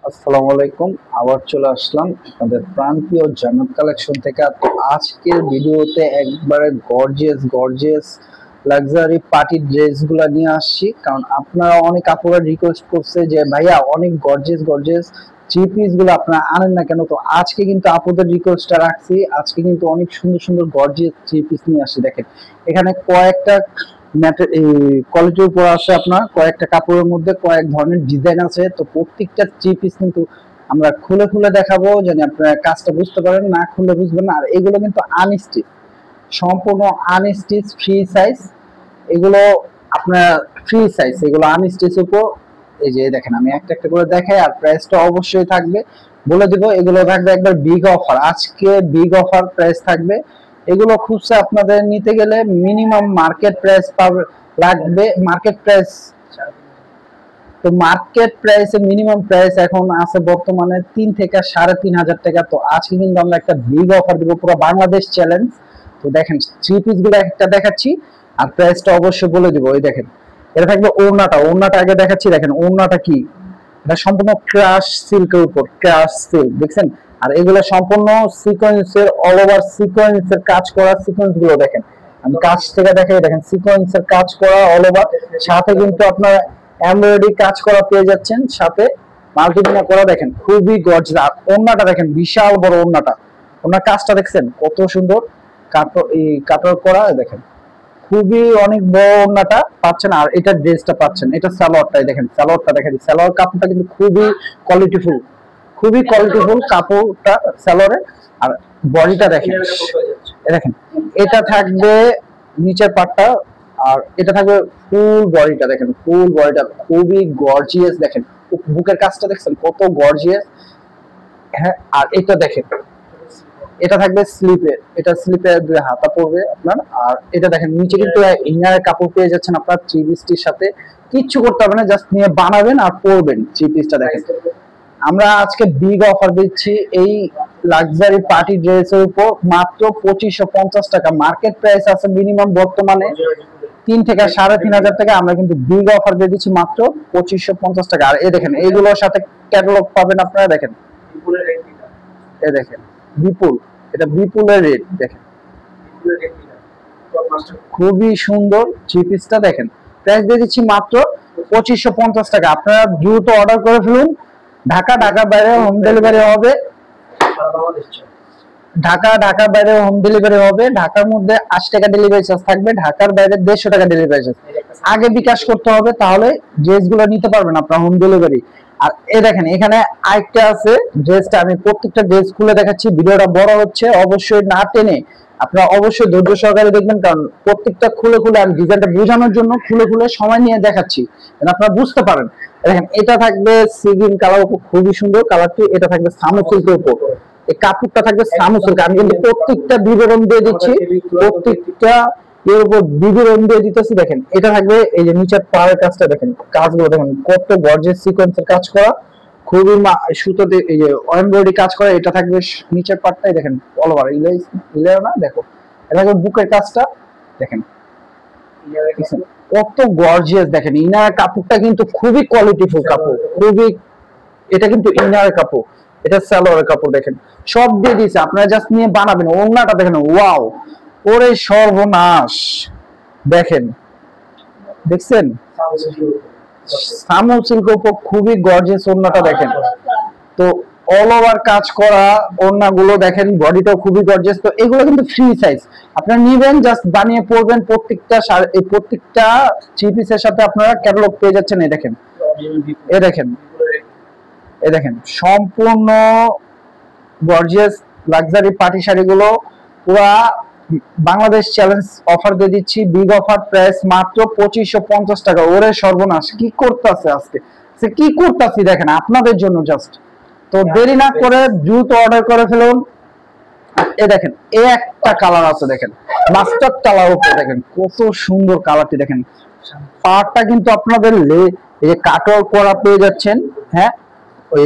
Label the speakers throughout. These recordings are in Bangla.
Speaker 1: আসসালামু আলাইকুম। আবার চলে আসলাম আপনাদের প্রাণপ্রিয় জান্নাত কালেকশন থেকে। তো আজকের ভিডিওতে একবারে গর্জিয়াস গর্জিয়াস লাক্সারি পার্টি ড্রেসগুলো নিয়ে আসছি, কারণ আপনারা অনেক আপুরা রিকোয়েস্ট করছে যে ভাইয়া অনেক গর্জিয়াস গর্জিয়াস থ্রি পিস গুলো আপনারা আনেন না কেন। তো আজকে কিন্তু আপুদের রিকোয়েস্টটা রাখছি, আজকে কিন্তু অনেক সুন্দর সুন্দর গর্জিয়াস থ্রি পিস নিয়ে আসছি। দেখেন এখানে কয়েকটা কোয়ালিটির উপর আসে, আপনার কয়েকটা কাপড়ের মধ্যে কয়েক ধরনের ডিজাইন আছে। তো প্রত্যেকটা থ্রি পিস কিন্তু আমরা খুলে খুলে দেখাবো, যেন আপনারা কাজটা বুঝতে পারেন, না খুলে বুঝবেন না। আর এগুলো কিন্তু আনস্টিচ, সম্পূর্ণ আনস্টিচ ফ্রি সাইজ। এগুলো আপনার ফ্রি সাইজ, এগুলো আনস্টিচ উপর। এই যে দেখেন আমি একটা একটা করে দেখাই, আর প্রাইসটা অবশ্যই থাকবে বলে দিব। এগুলো থাকবে একবার বিগ অফার, আজকে বিগ অফার প্রাইস থাকবে। এগুলো খুঁজছে আপনাদের নিতে গেলে মিনিমাম মার্কেট প্রাইস পাবে, লাগবে মার্কেট প্রাইস। তো মার্কেট প্রাইসে মিনিমাম প্রাইস এখন আছে বর্তমানে 3 থেকে 3.5 হাজার টাকা। তো আজকে কিন্তু আমরা একটা বিগ অফার দিব, পুরো বাংলাদেশ চ্যালেঞ্জ। তো দেখেন থ্রি পিস গুলো একটা দেখাচ্ছি, আর প্রাইসটা অবশ্যই বলে দিব। ওই দেখেন এটা থাকবে ওড়নাটা, ওড়নাটা আগে দেখাচ্ছি। দেখেন ওড়নাটা কি, এটা সম্পূর্ণ ক্রাশ সিল্কের উপর, ক্রাশ সিল্ক দেখছেন। আর এগুলো সম্পূর্ণ সিকোয়েন্সের, অল ওভার সিকোয়েন্সের কাজ করা। সিকোয়েন্স গুলো দেখেন, আমি কাছ থেকে দেখাই। দেখেন সিকোয়েন্সের কাজ করা অল ওভার, সাথে কিন্তু আপনার এমব্রয়ডারি কাজ করা পেয়ে যাচ্ছেন, সাথে মাল্টিমিনা করা। দেখেন খুবই গর্জিয়াস। আর ওড়নাটা দেখেন, বিশাল বড় ওড়নাটা, ওনার কাজটা দেখছেন কত সুন্দর, কাটর করা। দেখেন খুবই অনেক বড় ওড়নাটা পাচ্ছেন, আর এটা ড্রেসটা পাচ্ছেন। এটা সালোয়ারটাই দেখেন, সালোয়ারটা দেখেন, সালোয়ার কাপড়টা কিন্তু খুবই কোয়ালিটিফুল, খুবই কোয়ালিটিফুল কাপড়টা সালোয়ারে। আর বডিটা দেখেন, দেখেন এটা থাকবে নিচের পাটটা, আর এটা থাকবে ফুল বডিটা। দেখেন ফুল বডিটা খুবই গর্জিয়াস। দেখেন বুকের কাজটা দেখছেন কত গর্জিয়াস। হ্যাঁ, আর এটা দেখেন, এটা থাকবে স্লিপের, এটা স্লিপের দুই হাতা পড়বে আপনার। আর এটা দেখেন নিচে কিন্তু ইনার কাপড় পেয়ে যাচ্ছেন আপনার থ্রি পিসটির সাথে। কিচ্ছু করতে হবে না, জাস্ট নিয়ে বানাবেন আর পরবেন। থ্রি পিসটা দেখেন আমরা আজকে বিগ অফার দিচ্ছি এই লাক্সারি পার্টি ড্রেসের উপর, মাত্র 2550 টাকা। মার্কেট প্রাইস আছে মিনিমাম বর্তমানে 3 থেকে 3.5 হাজার টাকা। আমরা কিন্তু বিগ অফার দিয়ে দিচ্ছি মাত্র 2550 টাকা। আর এই দেখেন এইগুলোর সাথে ক্যাটালগ পাবেন আপনারা। দেখেন এই দেখেন বিপুল, এটা বিপুলের রেট দেখেন, খুবই সুন্দর থ্রি পিসটা। দেখেন প্রাইস দিয়ে দিচ্ছি মাত্র 2550 টাকা। আপনারা দ্রুত অর্ডার করে ফেলুন। ঢাকার বাইরে হোম ডেলিভারি হবে। ঢাকার বাইরে হোম ডেলিভারি হবে। ঢাকার মধ্যে 80 টাকা ডেলিভারি চার্জ থাকবে, ঢাকার বাইরে 150 টাকা ডেলিভারি চার্জ। আগে বিকাশ করতে হবে, তাহলে ড্রেসগুলো নিতে পারবেন আপনার হোম ডেলিভারি। আর এই দেখেন এখানে আরেকটা আছে ড্রেসটা, আমি প্রত্যেকটা ড্রেস খুলে দেখাচ্ছি। ভিডিওটা বড় হচ্ছে, অবশ্যই না টেনে আপনারা অবশ্যই ধৈর্য সহকারে দেখবেন, কারণ প্রত্যেকটা খুলে খুলে আমি ডিজাইনটা বোঝানোর জন্য খুলে খুলে সময় নিয়ে দেখাচ্ছি, যেন আপনারা বুঝতে পারেন। দেখেন এটা থাকবে সি গ্রিন কালার উপর, খুবই সুন্দর কালারটি। এটা থাকবে সামু সিল্কের উপর, এই কাপড়টা থাকবে সামু সিল্ক। আমি কিন্তু প্রত্যেকটা বিবরণ দিয়ে দিচ্ছি, প্রত্যেকটা এর উপর বিবরণ দিয়ে দিতেছি। দেখেন এটা থাকবে এই যে নিচের পাড়ের কাজটা দেখেন, কাজগুলো দেখেন কত গর্জিয়াস সিকোয়েন্সের কাজ করা, খুবই সুতো দিয়ে এই যে এমব্রয়ডারি কাজ করা। এটা থাকবে নিচের পাটটাই দেখেন অল ওভার ইলেও না। দেখো এটা থাকবে বুকের কাজটা দেখেন কত গর্জিয়াস। দেখেন ইনার কাপড়টা কিন্তু খুবই কোয়ালিটিফুল কাপড়, খুবই। এটা কিন্তু ইনার কাপড়, এটা সালোয়ারের কাপড়। দেখেন সব দিয়ে দিয়েছে, আপনারা জাস্ট নিয়ে বানাবেন। ওড়নাটা দেখেন, ওয়াও, ওরে সর্বনাশ। দেখেন দেখছেন সামু সিল্ক উপর খুবই গর্জিয়াস ওড়নাটা দেখেন। তো অল ওভার কাজ করা ওড়নাগুলো দেখেন, বডিটাও খুবই গর্জিয়াস। তো এগুলো কিন্তু ফ্রি সাইজ, আপনারা নিবেন জাস্ট বানিয়ে পরবেন। প্রত্যেকটা থ্রি পিসের সাথে আপনারা ক্যাটালগ পেয়ে যাচ্ছেন। এই দেখেন, এই দেখেন, এই দেখেন সম্পূর্ণ গর্জিয়াস লাক্সারি পার্টি শাড়িগুলো পুরা বাংলাদেশ চ্যালেঞ্জ অফার দিয়ে দিচ্ছি। বিগ অফার প্রাইস মাত্র 2550 টাকা। ওরে সর্বনাশ, কি করতেছে আজকে, সে কি করতেছি দেখেন আপনাদের জন্য জাস্ট। তো দেরি না করে দ্রুত অর্ডার করে ফেলুন। এ দেখেন এ একটা কালার আছে, দেখেন মাস্টার্ড কালার উপরে, দেখেন কত সুন্দর কালারটি। দেখেন পাড়টা কিন্তু আপনাদের এই যে কাটওয়ার করা পেয়ে যাচ্ছেন। হ্যাঁ, ওই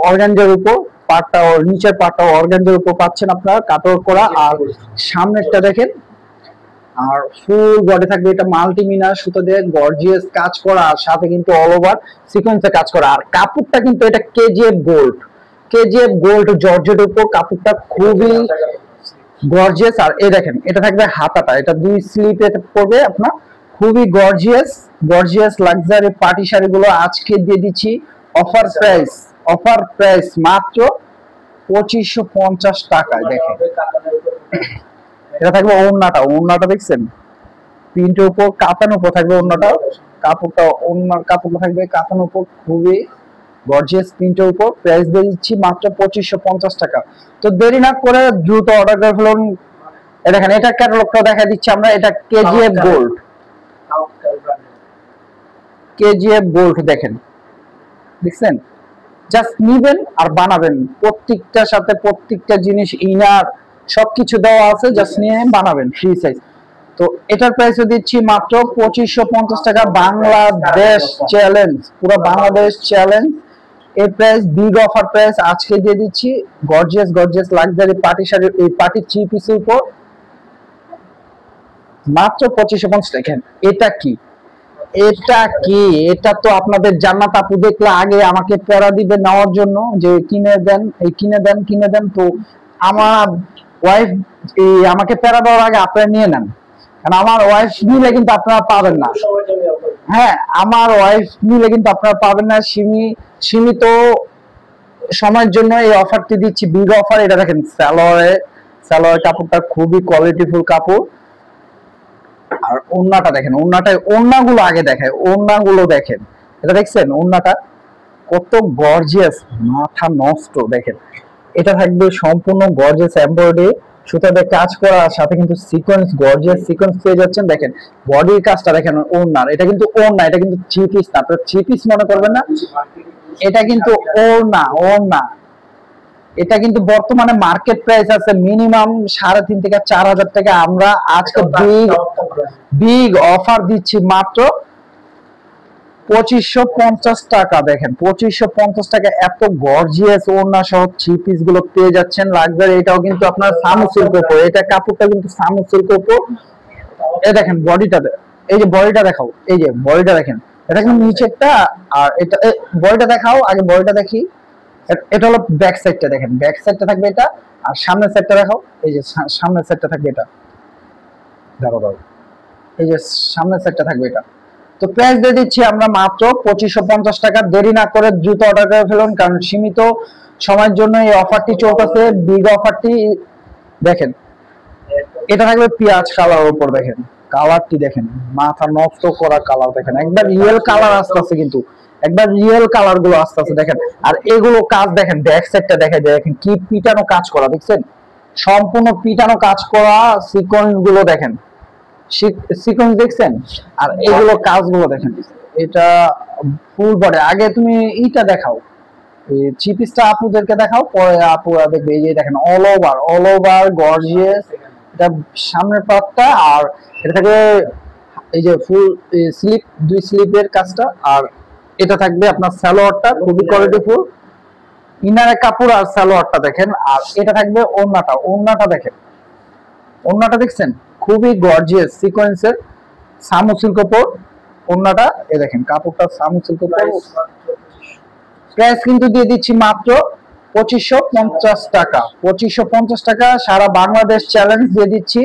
Speaker 1: অর্গানজার উপর পাটটা, নিচের পাটটা অর্গানজার উপর পাচ্ছেন আপনারা কাটওয়ার করা। আর সামনেরটা দেখেন, আর ফুল বডি থাকবে, এটা মাল্টিমিনার সুতো দিয়ে গর্জিয়াস কাজ করা, আর সাথে কিন্তু অল ওভার সিকোয়েন্সে কাজ করা। আর কাপড়টা কিন্তু এটা কেজিএফ গোল্ড জর্জেটের উপর, কাপড়টা খুবই গর্জিয়াস। আর এই দেখেন এটা থাকবে হাতাটা, এটা 2 স্লিপে পড়বে আপনার, খুবই গর্জিয়াস লাক্সারি পার্টি শাড়িগুলো আজকে দিয়ে দিচ্ছি অফার প্রাইস মাত্র 2550 টাকায়। দেখেন এটা থাকবে ওড়নাটা দেখছেন প্রিন্টের উপর, কাতান উপর থাকবে ওড়নাটা, ওড়নার কাপড়টা থাকবে কাতান উপর, খুবই গর্জিয়াস প্রিন্টের উপর। প্রাইস দিয়ে দিচ্ছি মাত্র 2550 টাকা। তো দেরি না করে দ্রুত অর্ডার করে ফেলুন। দেখেন এটা ক্যাটালগটা দেখা দিচ্ছি আমরা, এটা কেজিএফ গোল্ড দেখেন, দেখছেন জাস্ট নিবেন আর বানাবেন, প্রত্যেকটার সাথে প্রত্যেকটা জিনিস ইনার সবকিছু দেওয়া আছে, জাস্ট নিয়ে বানাবেন ফ্রি সাইজ। তো এটার প্রাইসও দিচ্ছি মাত্র 2550 টাকা। বাংলাদেশ চ্যালেঞ্জ, পুরো বাংলাদেশ চ্যালেঞ্জ এই প্রাইস, বিগ অফার প্রাইস আজকে দিয়ে দিচ্ছি। গর্জিয়াস লাক্সারি পার্টি শাড়ি, এই পার্টি 3 পিসের উপর মাত্র 2550 টাকা। এটা তো আপনাদের জান্নাত আপু দেখলে আগে আমাকে প্যারা দিবে নেওয়ার জন্য যে কিনে দেন। তো আমার ওয়াইফ আমাকে প্যারা দেওয়ার আগে আপনারা নিয়ে নেন, কারণ আমার ওয়াইফ নিলে কিন্তু আপনারা পাবেন না। হ্যাঁ, আমার ওয়াইফ নিলে কিন্তু আপনারা পাবেন না। সীমিত সময়ের জন্য এই অফারটি দিচ্ছি, বিগ অফার। এটা দেখেন সালোয়ার কাপড়টা খুবই কোয়ালিটিফুল কাপড়। আর ওড়নাটা দেখেন, ওড়নাগুলো আগে দেখায়, ওড়নাগুলো দেখেন, এটা দেখছেন ওড়নাটা কত গর্জিয়াস, মাথা নষ্ট। দেখেন এটা থাকবে সম্পূর্ণ গর্জিয়াস এমব্রয়ডারি সুতাতে কাজ করা, সাথে কিন্তু গর্জিয়াস সিকোয়েন্স পেয়ে যাচ্ছেন। দেখেন বডির কাজটা দেখেন ওড়নার, এটা কিন্তু ওড়না, এটা কিন্তু 3 পিস না, আপনারা 3 পিস মনে করবেন না, এটা কিন্তু ওড়না। এটা কিন্তু বর্তমানে মার্কেট প্রাইস আছে মিনিমাম 3.5 থেকে 4000 টাকা। আমরা আজকে বিগ অফার দিচ্ছি মাত্র 2550 টাকা। দেখেন 2550 টাকা এত গর্জিয়াস ওড়না সহ 3 পিস গুলো পেয়ে যাচ্ছেন লাক্সারি। এটাও কিন্তু আপনার সামু সিল্ক উপর, এটা কাপড়টা কিন্তু সামু সিল্ক উপর। এই দেখেন বডিটা, এই যে বডিটা দেখাও, এই যে বডিটা দেখেন, এটা কিন্তু নিচেরটা। আর এটা বডিটা দেখাও, আগে বডিটা দেখি। এটা হলো ব্যাক সাইডটা, দেখেন ব্যাক সাইডটা থাকবে এটা, আর সামনের সাইডটা দেখাও, এই যে সামনের সাইডটা থাকবে এটা, দাঁড়াও, এই যে সামনের সাইডটা থাকবে এটা। তো প্রাইস দিয়ে দিচ্ছি আমরা মাত্র 2550 টাকা। দেরি না করে দ্রুত অর্ডার করে ফেলুন, কারণ সীমিত সময়ের জন্য এই অফারটি চলতেছে, বিগ অফারটি। দেখেন এটা থাকবে পেঁয়াজ কালার উপর, দেখেন কালারটি দেখেন, মাথা নষ্ট করা কালার। দেখেন একবার রিয়েল কালার আসতেছে, কিন্তু একবার রিয়েল কালার গুলো আসতেছে দেখেন। আর এগুলো কাজ দেখেন, ব্যাক সাইডটা দেখেন কি পিটানো কাজ করা, দেখছেন সম্পূর্ণ পিটানো কাজ করা। সিকোয়েন্স গুলো দেখেন, সিকোয়েন্স দেখছেন, আর এগুলো কাজগুলো দেখেন। এটা ফুল বডি। আগে তুমি এইটা দেখাও, থ্রি পিসটা আপুদেরকে দেখাও, পরে আপুরা দেখবে। এই যে দেখেন অল ওভার গর্জিয়াস, এটা সামনের পার্টটা, আর এটা থাকে এই যে ফুল স্লিপ, 2 স্লিপের কাজটা। আর এটা থাকবে আপনার সালোয়ারটা খুবই কোয়ালিটিফুল, ইনারের কাপড় আর সালোয়ারটা দেখেন। আর এটা থাকবে ওড়নাটা দেখেন, ওড়নাটা দেখছেন খুবই গর্জিয়াস সিকোয়েন্সের সামু সিল্ক উপর ওড়নাটা। এই দেখেন কাপড়টা সামু সিল্ক উপর। প্রাইস কিন্তু দিয়ে দিচ্ছি মাত্র 2550 টাকা। 2550 টাকা, সারা বাংলাদেশ চ্যালেঞ্জ দিয়ে দিচ্ছি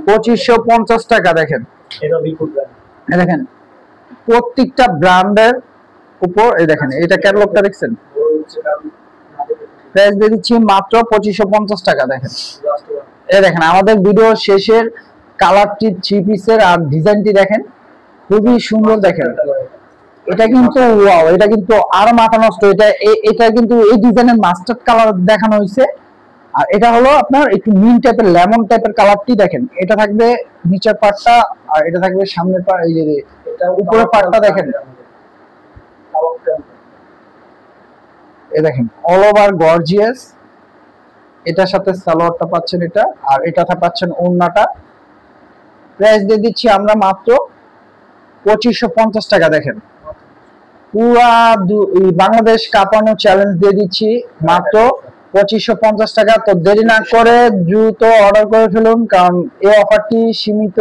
Speaker 1: 2550 টাকা। দেখেন দেখেন প্রত্যেকটা ব্র্যান্ডের উপর, এই দেখেন এটা ক্যাটালগটা দেখছেন, প্রাইস দিয়ে দিচ্ছি মাত্র 2550 টাকা। দেখেন এই দেখেন আমাদের ভিডিও শেষের কালারটি 3 পিসের, আর ডিজাইনটি দেখেন খুবই সুন্দর। দেখেন এটা কিন্তু ওয়াও, এটা কিন্তু আর মাথা নষ্ট। এটা কিন্তু এই ডিজাইনের মাস্টার্ড কালার দেখানো হয়েছে, আর এটা হলো আপনার একটু মিন টাইপের, লেমন টাইপের কালারটি। দেখেন এটা থাকবে নিচের পার্টটা, আর এটা থাকবে সামনের পার্ট, এই যে উপরের পার্টটা দেখেন। এই দেখেন অল ওভার গর্জিয়াস, এটার সাথে সালোয়ারটা পাচ্ছেন এটা, আর এটাতে পাচ্ছেন ওড়নাটা। প্রাইস দিয়ে দিচ্ছি আমরা মাত্র 2550 টাকা। দেখেন পুরা বাংলাদেশ কাঁপানো চ্যালেঞ্জ দিয়ে দিচ্ছি মাত্র 2550 টাকা। তো দেরি না করে দ্রুত অর্ডার করে ফেলুন, কারণ এই অফারটি সীমিত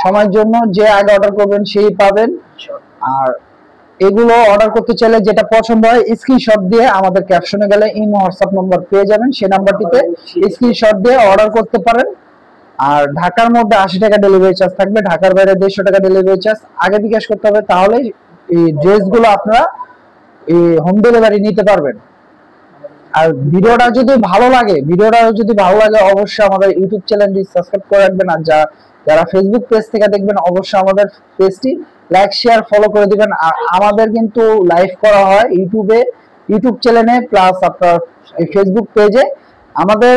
Speaker 1: সময়ের জন্য, যে আগে অর্ডার করবেন সেই পাবেন। আর এগুলো অর্ডার করতে চাইলে যেটা পছন্দ হয় স্ক্রিনশট দিয়ে আমাদের ক্যাপশনে গেলে ইমো হোয়াটসঅ্যাপ নাম্বার পেয়ে যাবেন, সেই নাম্বারটিতে স্ক্রিনশট দিয়ে অর্ডার করতে পারেন। আর ঢাকার মধ্যে 80 টাকা ডেলিভারি চার্জ থাকবে, ঢাকার বাইরে 150 টাকা ডেলিভারি চার্জ আগে বিকাশ করতে হবে, তাহলে এই ড্রেসগুলো আপনারা এই হোম ডেলিভারি নিতে পারবেন। আর ভিডিওটা যদি ভালো লাগে অবশ্যই আমাদের ইউটিউব চ্যানেলটি সাবস্ক্রাইব করে রাখবেন। আর যারা ফেসবুক পেজ থেকে দেখবেন অবশ্যই আমাদের পেজটি লাইক শেয়ার ফলো করে দিবেন। আর আমাদের কিন্তু লাইভ করা হয় ইউটিউব চ্যানেলে প্লাস আপনার ফেসবুক পেজে। আমাদের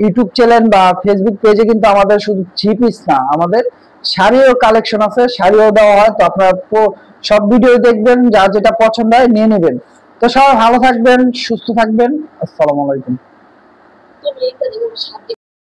Speaker 1: ইউটিউব চ্যানেল বা ফেসবুক পেজে কিন্তু আমাদের শুধু থ্রি পিস না, আমাদের শাড়িও কালেকশন আছে, শাড়িও দেওয়া হয়। তো আপনারা সব ভিডিও দেখবেন, যার যেটা পছন্দ হয় নিয়ে নেবেন। তো সবাই ভালো থাকবেন, সুস্থ থাকবেন। আসসালামু আলাইকুম।